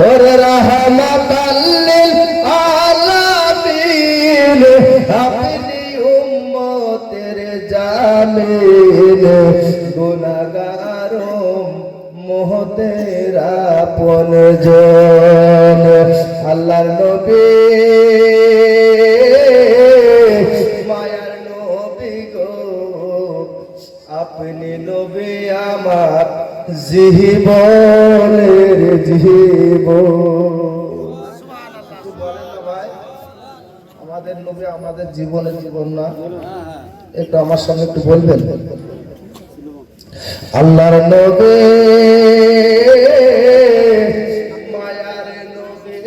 ওরে রাহমাতাল লিল আলামিন আপনি উম্মতের জামিন গুনাহগার উম্মতের আপনজন আল্লাহর নবী মায়ার নবী গো আপনি নবী আমার জীবনের জীবন। আমাদের নবী আমাদের জীবনের জীবন না? একটু আমার সঙ্গে একটু বলবেন। আল্লাহর নবী মায়ার নবী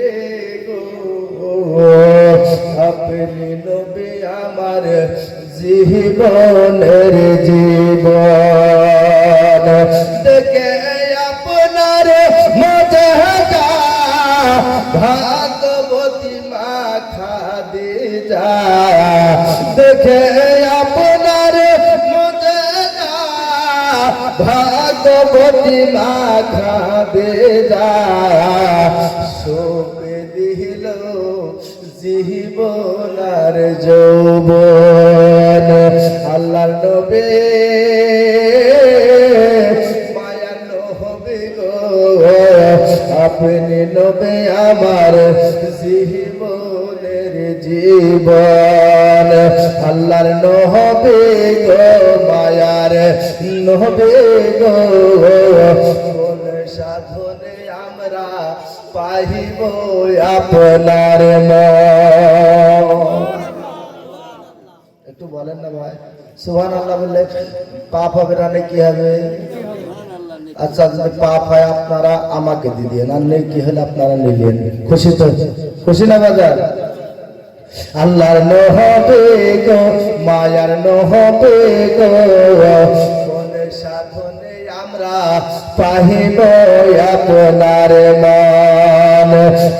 গো আপনি নবী আমার জীবনের জীবন দেখে আপনার মজা ভাগবতী মা খাদিজা দেখে আপনার মজা ভাগবতী মা খাদিজা সপে দিল জীবনার যৌবন আল্লাহর নবী মায়ার নবী গো আপনি নবী আমার জীবনের জীবন আল্লাহর নবী গো মায়ার নবী গো কোন সাধনে আমরা পাইব আপনার একটু বলেন না ভাই সুবহানাল্লাহ বললে পাপ হবে না কি হবে? আচ্ছা যদি পাপ হয় আপনারা আমাকে দিলেন আর নেকি হলে আপনারা নিলেন খুশি তো খুশি না বাজার আল্লাহর নবী গো মায়ার নবী গো কোন সাধনে আমরা পাইব আপনার মান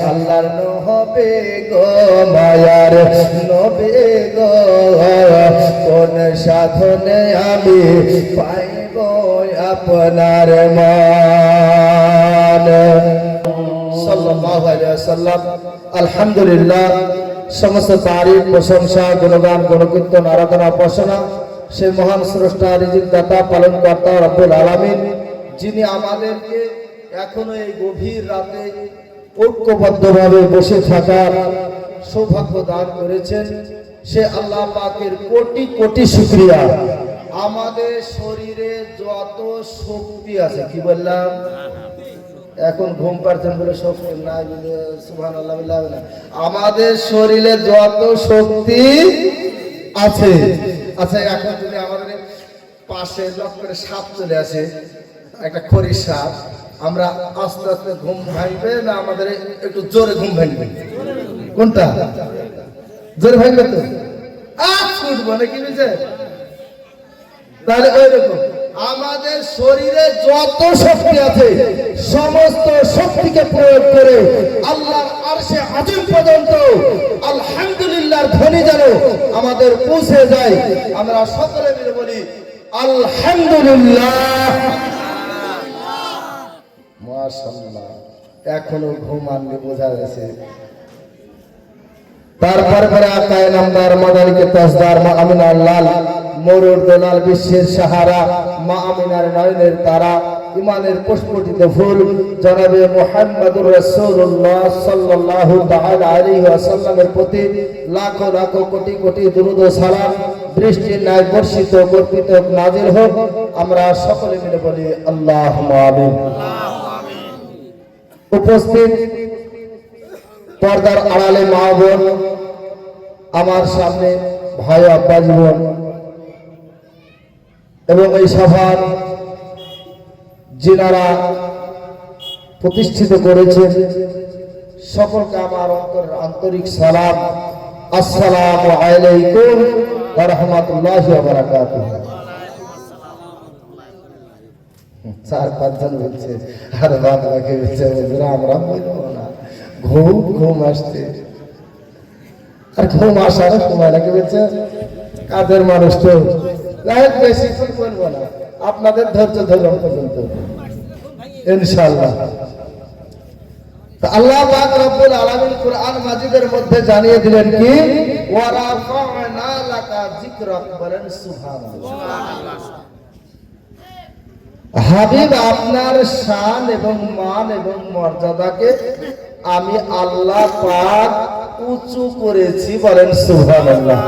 আল্লাহর নবী গো মায়ার নবী গো কোন সাধনে আমি পাইব আপনার মান সাল্লাল্লাহু আলাইহি ওয়াসাল্লাম। আলহামদুলিল্লাহ সমস্ত তারিফ প্রশংসা গুণগান গুণকীর্তন আরাধনা উপাসনা সেই মহান স্রষ্টা রিজিক দাতা পালন কর্তা রব্বুল আলামিন যিনি আমাদেরকে এখনো এই গভীর রাতে ঐক্যবদ্ধভাবে বসে থাকার সৌভাগ্য দান করেছেন সে আল্লাহ পাকের কোটি কোটি শুকরিয়া। আমাদের শরীরে যত শক্তি আছে কি বললাম এখন ঘুম পাচ্ছেন বলে শক্তি নাই বলে সুবহানাল্লাহ বললাম না আমাদের শরীরে যত শক্তি আছে আচ্ছা এখন যদি আমাদের পাশে লক করে সাপ চলে আসে একটা খড়ির সাপ আমরা আস্তে আস্তে ঘুম ভাঙবে না আমাদের একটু জোরে ঘুম ভাঙবে কোনটা জোরে ভাঙবে তো ছুটবো না কি বুঝছে তাহলে ওই রকম আমাদের শরীরে যত শক্তি আছে সমস্ত শক্তিকে প্রয়োগ করে আল্লাহর আরশে আজিম পর্যন্ত আলহামদুলিল্লাহর ধ্বনি যেন আমাদের পৌঁছে যায় আমরা সকলে মিলে বলি আলহামদুলিল্লাহ মাশাআল্লাহ। এখনো ঘুম আনলে বোঝা যাচ্ছে তারপরে পরে আকায় নামদার মাদারিকে তাজদার মা আমিনার লাল মরুর দোলাল বিশ্বের সাহারা মা আমিনার নয়নের তারা ইমানের পুষ্পটিত ফুল জনাবে মুহাম্মদুর রাসূলুল্লাহ সাল্লাল্লাহু তাআলা আলাইহি ওয়াসাল্লামের প্রতি লাখো লাখো কোটি কোটি দুরূদ ও সালাম বৃষ্টির ন্যায় বর্ষিত কর্পিত নাজিল হোক আমরা সকলে মিলে বলি আল্লাহুম্মা আমিন। উপস্থিত পর্দার আড়ালে মা বোন আমার সামনে ভাই আব্বা জীবন এবং এই সভার যিনারা প্রতিষ্ঠিত করেছেন সকলকে আমার আন্তরিক সালাম আসসালামু আলাইকুম ওয়া রাহমাতুল্লাহি ওয়া বারাকাতুহু। চার পাঁচজন বলছে আর বাদ বাকি বলছে আমরা বলবো না ঘুম ঘুম আসছে আর ঘুম আসার সময় লাগে বলছে কাদের মানুষ তো বেশি বলবো না আপনাদের ধৈর্য ধরুন পর্যন্ত ইনশাআল্লাহ। তো আল্লাহ পাক রব্বুল আলামিন কুরআন মাজিদের মধ্যে জানিয়ে দিলেন কি ওয়া রাফা'না লাকা যিকরাক, বলেন সুবহানাল্লাহ। হাবিব আপনার শান এবং মান এবং মর্যাদাকে আমি আল্লাহ পাক উঁচু করেছি, বলেন সুবহানাল্লাহ।